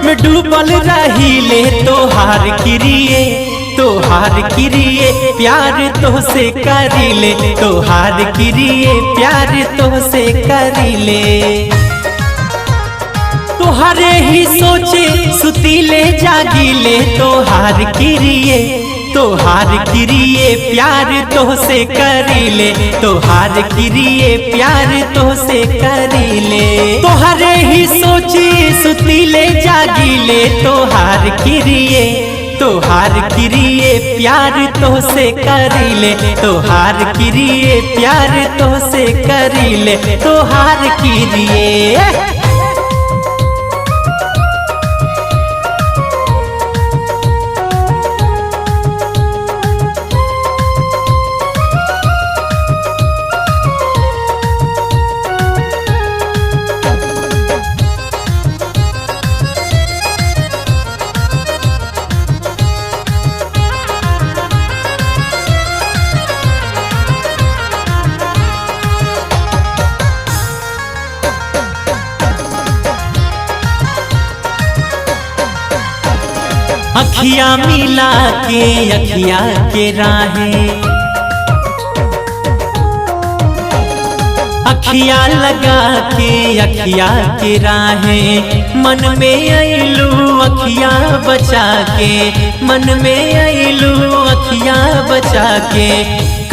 में डूबल रहीले तोहार किरिए तोहार किरिए प्यार तो से करीले तोहार किरिए प्यार तो से करीले तोहारे ही सोचे सुतीले जागीले तोहार किरिए प्यार तो से करीले तोहार किरिए प्यार तो से करीले तोहारे ही सोचे सुतीले जागीले तोहार किरिए प्यार तो से करीले तोहार किरिए प्यार तो से करीले तोहार किरिए। अखिया मिला के अखिया के राहें अखिया लगा के अखिया के राहें मन में आइलू अखिया बचा के मन में आइलू अखिया बचा के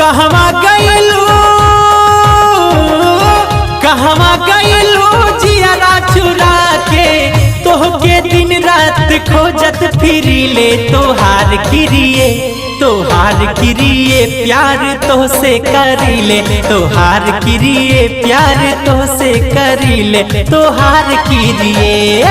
कहवा गइलू जियारा चुरा के तोहके दिन रात खोजत फिरीले तोहार किरिए प्यार तो से करीले तोहार किरिए प्यार तो से करीले तोहार किरिए।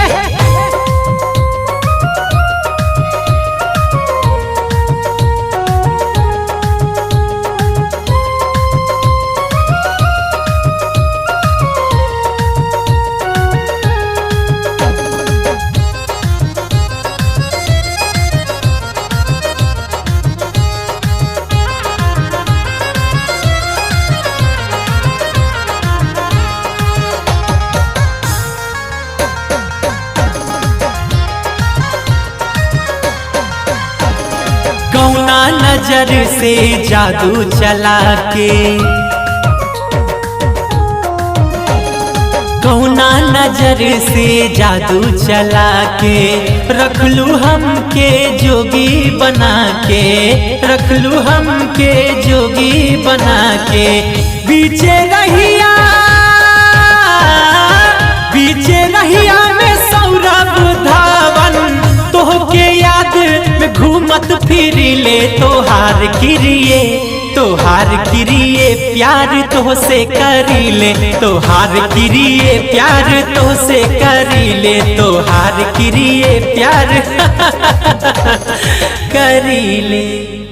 कौना नजर से जादू चला के कौना नजर से जादू चला के रखलू हमके जोगी बना के रखलू हमके जोगी बना के बीचे रहिया में सौरभ धावन तोहके याद में घूमत फिरीले तोहार किरिए प्यार तो से करीले तोहार किरिए प्यार तो से करीले तोहार किरिए प्यार करीले।